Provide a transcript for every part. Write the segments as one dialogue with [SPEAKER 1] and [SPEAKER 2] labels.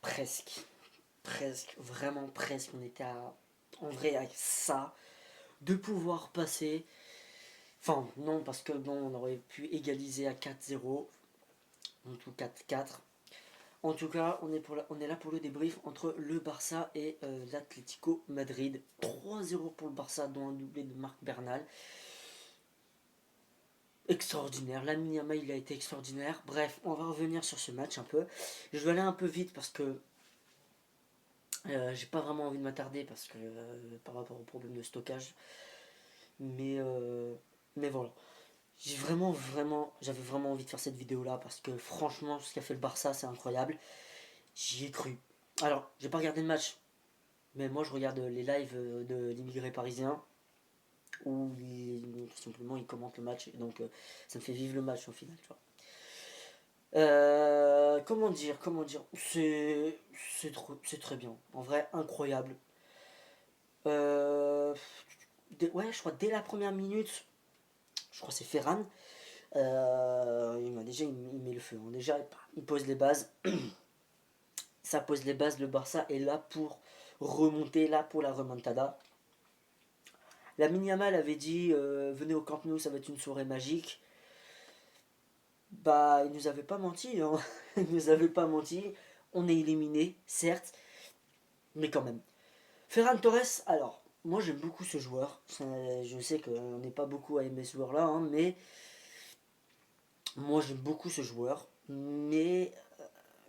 [SPEAKER 1] presque. Presque, vraiment presque. On était en vrai avec ça, de pouvoir passer. Enfin, non, parce que bon, on aurait pu égaliser à 4-0, en tout 4-4. En tout cas, on est là pour le débrief entre le Barça et l'Atlético Madrid. 3-0 pour le Barça, dont un doublé de Marc Bernal. Extraordinaire, Lamine Yamal il a été extraordinaire. Bref, on va revenir sur ce match un peu. Je vais aller un peu vite parce que j'ai pas vraiment envie de m'attarder parce que par rapport au problème de stockage. Mais, euh, mais voilà. J'avais vraiment envie de faire cette vidéo là parce que franchement, ce qu'a fait le Barça, c'est incroyable. J'y ai cru. Alors, j'ai pas regardé le match, mais moi je regarde les lives de l'immigré parisien où tout simplement ils commentent le match et donc ça me fait vivre le match au final, tu vois. Comment dire, c'est très bien, en vrai incroyable. Euh, ouais, je crois dès la première minute, je crois que c'est Ferran. Il met le feu, hein. Déjà il pose les bases, ça pose les bases. Le Barça est là pour remonter, là pour la remontada. La Yamal avait dit venez au Camp Nou, ça va être une soirée magique. Bah, il nous avait pas menti, hein. Il nous avait pas menti. On est éliminé, certes, mais quand même. Ferran Torres, alors, moi j'aime beaucoup ce joueur. Je sais qu'on n'est pas beaucoup à aimer ce joueur-là, hein, mais moi j'aime beaucoup ce joueur. Mais,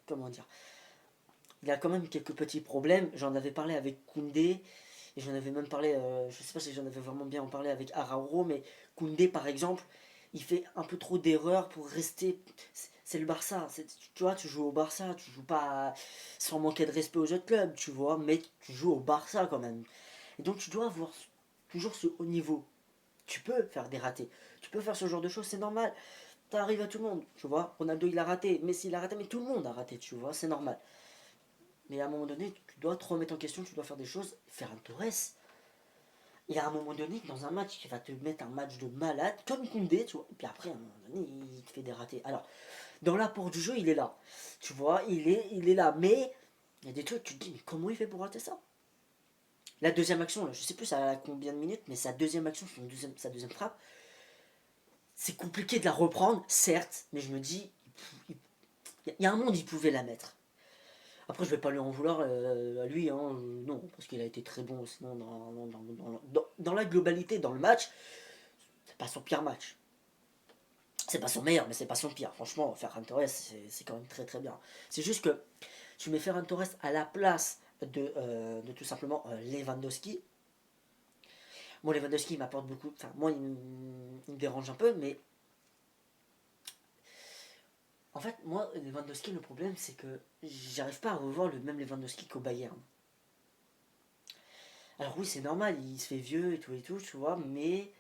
[SPEAKER 1] comment dire, il a quand même quelques petits problèmes. J'en avais parlé avec Koundé, et j'en avais même parlé, je sais pas si j'en avais vraiment bien en parlé avec Arauro, mais Koundé par exemple, il fait un peu trop d'erreurs pour rester. C'est le Barça, tu vois, tu joues au Barça, tu joues pas sans manquer de respect aux autres clubs, tu vois, mais tu joues au Barça quand même. Et donc tu dois avoir toujours ce haut niveau. Tu peux faire des ratés, tu peux faire ce genre de choses, c'est normal. Ça arrive à tout le monde, tu vois. Ronaldo il a raté, Messi il a raté, mais tout le monde a raté, tu vois, c'est normal. Mais à un moment donné, tu dois te remettre en question, tu dois faire des choses. Ferran Torres, il y a un moment donné, dans un match, qui va te mettre un match de malade, comme Koundé, tu vois. Et puis après, à un moment donné, il te fait des ratés. Alors, dans l'apport du jeu, il est là. Tu vois, il est là. Mais il y a des trucs, tu te dis, mais comment il fait pour rater ça? La deuxième action, là, je sais plus à combien de minutes, mais sa deuxième action, sa deuxième frappe, c'est compliqué de la reprendre, certes, mais je me dis, il y a un monde, il pouvait la mettre. Après, je vais pas lui en vouloir à lui, hein, non, parce qu'il a été très bon sinon dans la globalité, dans le match, c'est pas son pire match. C'est pas son meilleur, mais c'est pas son pire. Franchement, Ferran Torres, c'est quand même très très bien. C'est juste que tu mets Ferran Torres à la place de tout simplement Lewandowski. Bon, Lewandowski il m'apporte beaucoup, enfin, moi il me dérange un peu, mais en fait, moi, Lewandowski, le problème c'est que j'arrive pas à revoir le même Lewandowski qu'au Bayern. Alors oui, c'est normal, il se fait vieux et tout, tu vois, mais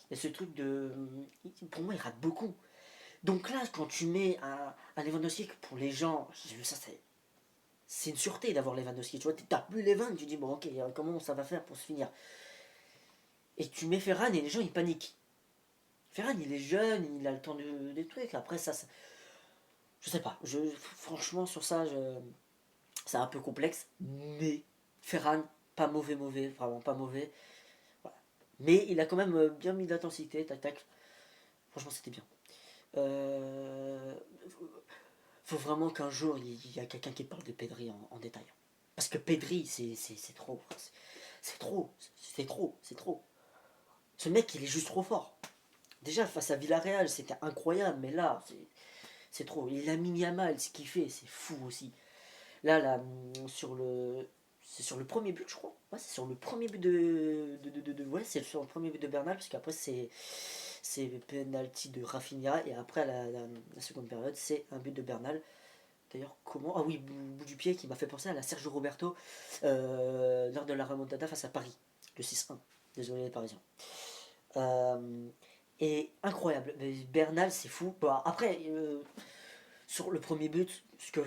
[SPEAKER 1] il y a ce truc de. Pour moi, il rate beaucoup. Donc là, quand tu mets un Lewandowski, pour les gens, ça c'est une sûreté d'avoir Lewandowski. Tu vois, t'as plus Lewand, tu dis, bon, ok, comment ça va faire pour se finir? Et tu mets Ferran et les gens ils paniquent. Ferran, il est jeune, il a le temps des trucs. Après, je sais pas. Franchement, sur ça, c'est un peu complexe. Mais Ferran, pas mauvais, mauvais, vraiment pas mauvais. Voilà. Mais il a quand même bien mis d'intensité, tac tac. Franchement, c'était bien. Euh, faut vraiment qu'un jour il y a quelqu'un qui parle de Pedri en détail. Parce que Pedri, c'est trop. C'est trop. C'est trop. C'est trop. Ce mec, il est juste trop fort. Déjà, face à Villarreal, c'était incroyable. Mais là, c'est trop. Il a mis Yamal, ce qu'il fait, c'est fou aussi. Là, sur le. C'est sur le premier but, je crois. Ouais, c'est sur le premier but ouais, c'est sur le premier but de Bernal, parce qu'après, c'est le penalty de Rafinha, et après, la seconde période, c'est un but de Bernal. D'ailleurs, comment. Ah oui, bout du pied qui m'a fait penser à la Sergio Roberto lors de la remontada face à Paris, le 6-1. Désolé les Parisiens. Euh, et incroyable. Bernal, c'est fou. Bon, après, sur le premier but, ce qui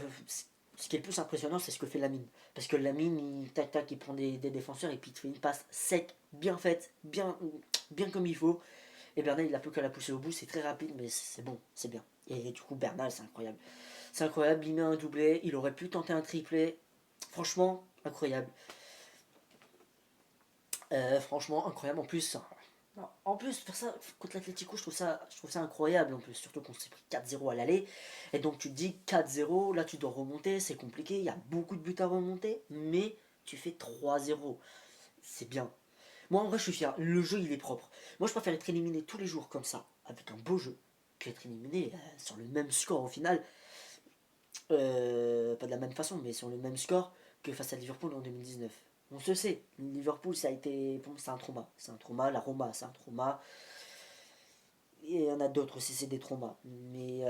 [SPEAKER 1] est le plus impressionnant, c'est ce que fait Lamine. Parce que Lamine, il tac tac, il prend des défenseurs et puis il te fait une passe sec, bien faite, bien comme il faut. Et Bernal, il a plus qu'à la pousser au bout, c'est très rapide, mais c'est bon, c'est bien. Et du coup, Bernal, c'est incroyable. C'est incroyable, il met un doublé, il aurait pu tenter un triplé. Franchement, incroyable. Franchement, incroyable. En plus, faire ça contre l'Atlético, je trouve ça incroyable en plus. Surtout qu'on s'est pris 4-0 à l'aller. Et donc tu te dis 4-0, là tu dois remonter, c'est compliqué. Il y a beaucoup de buts à remonter, mais tu fais 3-0. C'est bien. Moi en vrai, je suis fier. Le jeu, il est propre. Moi, je préfère être éliminé tous les jours comme ça, avec un beau jeu, qu'être éliminé sur le même score au final. Pas de la même façon, mais sur le même score que face à Liverpool en 2019. On se sait, Liverpool, ça a été, pour moi, c'est un trauma. C'est un trauma, la Roma, c'est un trauma. Et il y en a d'autres aussi, c'est des traumas. Mais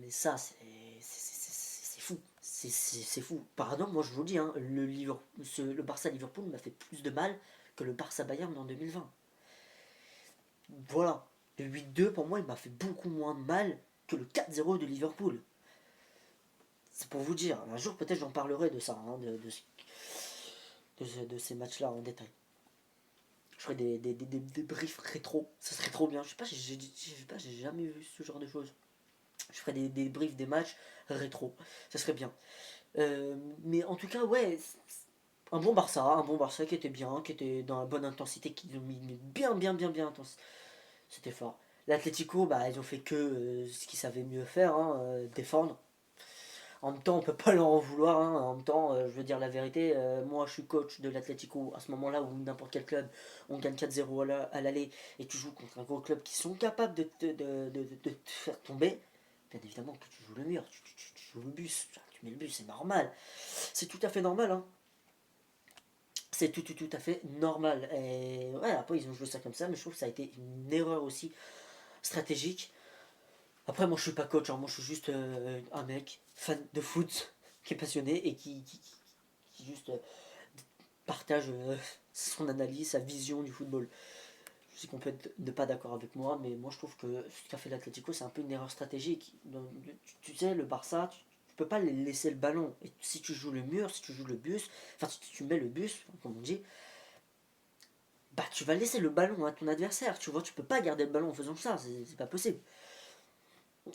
[SPEAKER 1] ça, c'est fou. C'est fou. Par exemple, moi je vous le dis, hein, le Barça-Liverpool m'a fait plus de mal que le Barça-Bayern en 2020. Voilà. Le 8-2, pour moi, il m'a fait beaucoup moins de mal que le 4-0 de Liverpool. C'est pour vous dire. Un jour, peut-être, j'en parlerai de ça, hein, de ces matchs-là en détail. Je ferai des briefs rétro. Ça serait trop bien. Je sais pas, j'ai jamais vu ce genre de choses. Je ferai des briefs des matchs rétro. Ça serait bien. Mais en tout cas, ouais, un bon Barça qui était bien, qui était dans la bonne intensité, qui ont mis bien, bien, bien, bien intense. C'était fort. L'Atlético, bah, ils ont fait que ce qu'ils savaient mieux faire, hein, défendre. En même temps, on peut pas leur en vouloir, hein. En même temps, je veux dire la vérité, moi je suis coach de l'Atlético à ce moment-là, ou n'importe quel club, on gagne 4-0 à l'aller, et tu joues contre un gros club qui sont capables de te faire tomber. Bien évidemment que tu joues le mur, tu joues le bus, tu mets le bus, c'est normal. C'est tout à fait normal, hein. C'est tout à fait normal. Et ouais, après ils ont joué ça comme ça, mais je trouve que ça a été une erreur aussi stratégique. Après, moi je suis pas coach, hein. Moi je suis juste un mec fan de foot qui est passionné et qui juste partage son analyse, sa vision du football. Je sais qu'on peut être ne pas d'accord avec moi, mais moi je trouve que ce qu'a fait l'Atlético, c'est un peu une erreur stratégique. Donc, tu sais, le Barça, tu peux pas laisser le ballon. Et si tu joues le mur, si tu joues le bus, enfin si tu mets le bus, comme on dit, bah tu vas laisser le ballon à ton adversaire. Tu vois, tu peux pas garder le ballon en faisant ça, c'est pas possible.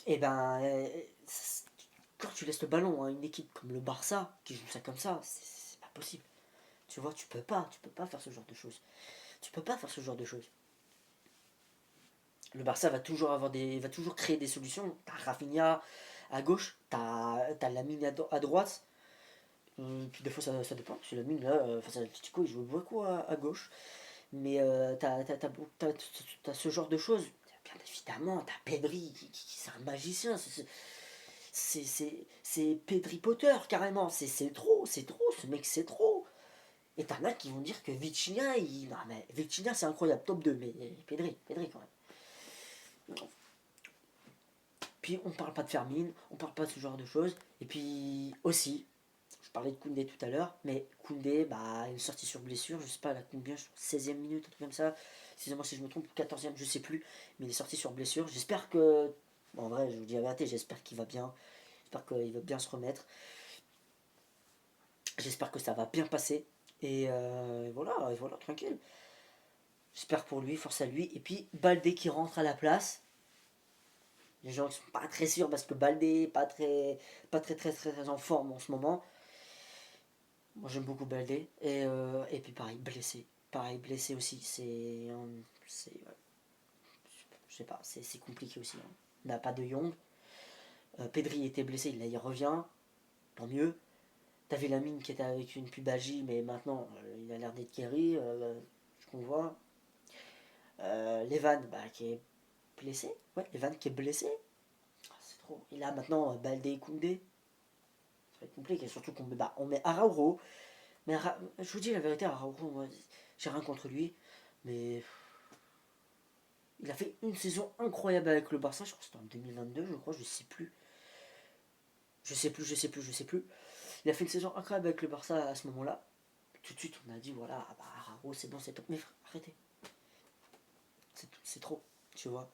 [SPEAKER 1] Et ben, quand tu laisses le ballon à une équipe comme le Barça, qui joue ça comme ça, c'est pas possible. Tu vois, tu peux pas faire ce genre de choses. Tu peux pas faire ce genre de choses. Le Barça va toujours créer des solutions. T'as Rafinha à gauche, t'as Lamine à droite. Puis des fois ça dépend. Parce que Lamine là, face à l'Atlético, il joue beaucoup à gauche. Mais t'as ce genre de choses. Bien évidemment, t'as Pedri, c'est un magicien. C'est Pedri Potter carrément. C'est trop, c'est trop. Ce mec, c'est trop. Et t'en as qui vont dire que Vitinha, non mais Vitinha c'est incroyable, top 2 mais Pedri quand même. Puis on parle pas de Fermine, on parle pas de ce genre de choses. Et puis aussi, je parlais de Koundé tout à l'heure, mais Koundé, bah, il est sorti sur blessure, je sais pas à combien, 16e minute, un truc comme ça. Excusez-moi si je me trompe, 14e, je sais plus, mais il est sorti sur blessure. J'espère que. Bon, en vrai, je vous dis la vérité, j'espère qu'il va bien. J'espère qu'il va bien se remettre. J'espère que ça va bien passer. Et voilà, tranquille. J'espère pour lui, force à lui. Et puis Baldé qui rentre à la place. Les gens qui sont pas très sûrs parce que Baldé pas très en forme en ce moment. Moi j'aime beaucoup Baldé. Et puis pareil, blessé. Pareil, blessé aussi. Ouais, je sais pas, c'est compliqué aussi, hein. On n'a pas de Young. Pedri était blessé, là il revient. Tant mieux. T'avais Lamine qui était avec une pubalgie, mais maintenant il a l'air d'être guéri. Ce qu'on voit. Levan bah, qui est blessé. Ouais, Levan qui est blessé. Ah, c'est trop. Et là maintenant, Baldé et Koundé. Ça va être compliqué. Surtout on met Arauro. Mais je vous dis la vérité, Arauro, moi, j'ai rien contre lui. Mais il a fait une saison incroyable avec le Barça. Je crois que c'était en 2022, je crois. Je sais plus. Je sais plus. Il a fait une saison incroyable avec le Barça à ce moment-là. Tout de suite, on a dit voilà, bah, Arauro, c'est bon, c'est top. Mais frère, arrêtez. C'est trop. Tu vois.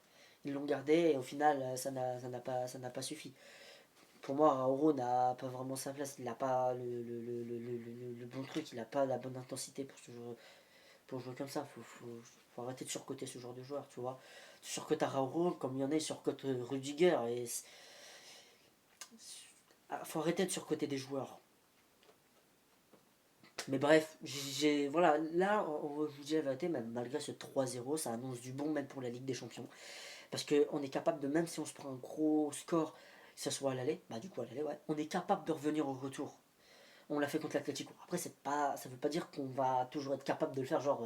[SPEAKER 1] Ils l'ont gardé et au final, ça n'a pas suffi. Pour moi, Rauro n'a pas vraiment sa place. Il n'a pas le bon truc, il n'a pas la bonne intensité pour jouer comme ça. Faut arrêter de surcoter ce genre de joueur, tu vois. Tu surcotes à Rauro comme il y en a, ils surcotent Rudiger. faut arrêter de surcoter des joueurs. Mais bref, voilà, là, je vous dis la vérité, même malgré ce 3-0, ça annonce du bon même pour la Ligue des Champions. Parce qu'on est capable de, même si on se prend un gros score, que ce soit à l'aller, bah du coup à l'aller, ouais, on est capable de revenir au retour. On l'a fait contre l'Atlético. Après, ça veut pas dire qu'on va toujours être capable de le faire, genre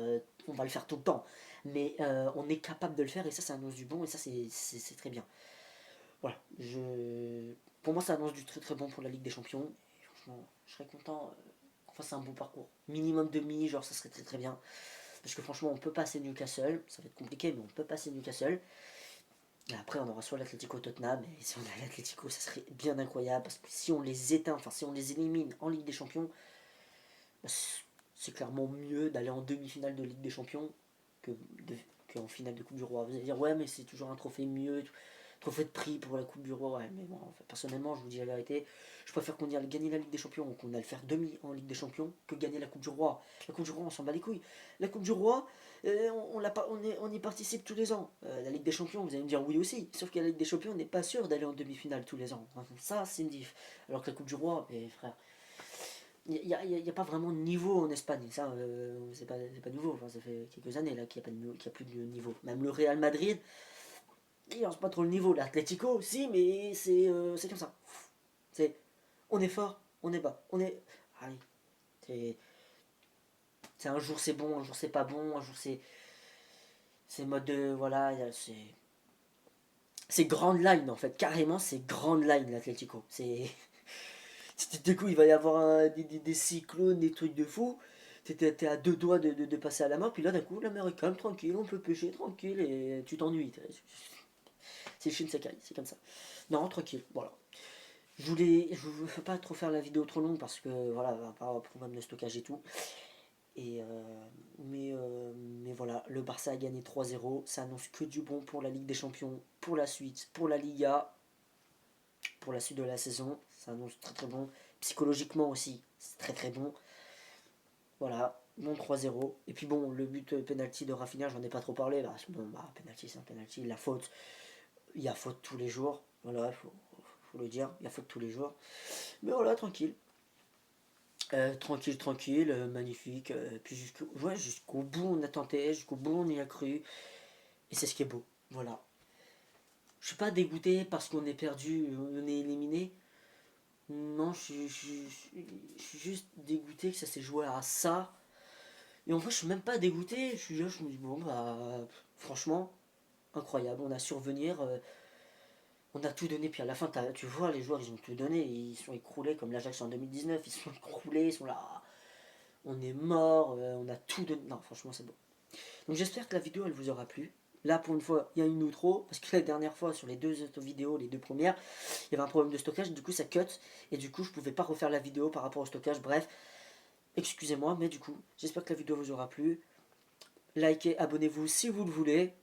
[SPEAKER 1] on va le faire tout le temps. Mais on est capable de le faire et ça annonce du bon et ça c'est très bien. Voilà, pour moi ça annonce du très très bon pour la Ligue des Champions. Et franchement, je serais content qu'on fasse un bon parcours. Minimum demi, genre ça serait très très bien. Parce que franchement, on peut passer Newcastle, ça va être compliqué, mais on peut passer Newcastle. Et après, on aura soit l'Atlético Tottenham, et si on a l'Atlético, ça serait bien incroyable. Parce que si on les éteint, enfin si on les élimine en Ligue des Champions, bah, c'est clairement mieux d'aller en demi-finale de Ligue des Champions que qu'en finale de Coupe du Roi. Vous allez dire, ouais, mais c'est toujours un trophée mieux, trophée de prix pour la Coupe du Roi. Ouais, mais bon, enfin, personnellement, je vous dis la vérité, je préfère qu'on aille gagner la Ligue des Champions ou qu'on aille faire demi en Ligue des Champions que gagner la Coupe du Roi. La Coupe du Roi, on s'en bat les couilles. La Coupe du Roi, on y participe tous les ans. La Ligue des Champions, vous allez me dire oui aussi. Sauf que la Ligue des Champions, on n'est pas sûr d'aller en demi-finale tous les ans. Ça, c'est une diff. Alors que la Coupe du Roi, mais frère, il n'y a pas vraiment de niveau en Espagne. Ça, c'est pas nouveau. Enfin, ça fait quelques années là qu'il n'y a, plus de niveau. Même le Real Madrid, il lance pas trop le niveau. L'Atlético, si, mais c'est comme ça. C'est, on est fort, on est bas. On est. Ah oui, c'est, c'est un jour c'est bon, un jour c'est pas bon, un jour c'est mode de. Voilà, c'est grande line en fait. Carrément, c'est grande line l'Atlético. Du coup, il va y avoir des cyclones, des trucs de fou. T'es à deux doigts de passer à la mort, puis là d'un coup la mer est calme, tranquille, on peut pêcher tranquille et tu t'ennuies. C'est Shinsekai, c'est comme ça. Non, tranquille, voilà. Je veux pas trop faire la vidéo trop longue parce que voilà, pas problème de stockage et tout. Et mais voilà, le Barça a gagné 3-0. Ça annonce que du bon pour la Ligue des Champions, pour la suite, pour la Liga, pour la suite de la saison. Ça annonce très très bon. Psychologiquement aussi, c'est très très bon. Voilà, bon 3-0. Et puis bon, le but penalty de Rafinha, j'en ai pas trop parlé. Bon, penalty, c'est un penalty. La faute, il y a faute tous les jours. Voilà, faut le dire, il y a faute tous les jours. Mais voilà, tranquille. Tranquille, tranquille, magnifique. Puis jusqu'au bout on a tenté, jusqu'au bout on y a cru. Et c'est ce qui est beau. Voilà. Je suis pas dégoûté parce qu'on est perdu, on est éliminé. Non, je suis juste dégoûté que ça s'est joué à ça. Et en vrai, je suis même pas dégoûté. Je me dis, bon, bah, franchement, incroyable. On a su revenir. On a tout donné. Puis à la fin, tu vois, les joueurs, ils ont tout donné. Ils sont écroulés comme l'Ajax en 2019. Ils sont écroulés, ils sont là. On est mort, on a tout donné. Non, franchement, c'est beau. Donc j'espère que la vidéo, elle vous aura plu. Là, pour une fois, il y a une outro. Parce que la dernière fois, sur les deux autres vidéos, les deux premières, il y avait un problème de stockage. Du coup, ça cut. Et du coup, je pouvais pas refaire la vidéo par rapport au stockage. Bref, excusez-moi, mais du coup, j'espère que la vidéo vous aura plu. Likez, abonnez-vous si vous le voulez.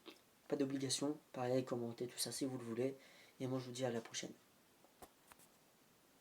[SPEAKER 1] Pas d'obligation. Pareil, commentez tout ça si vous le voulez. Et moi, je vous dis à la prochaine.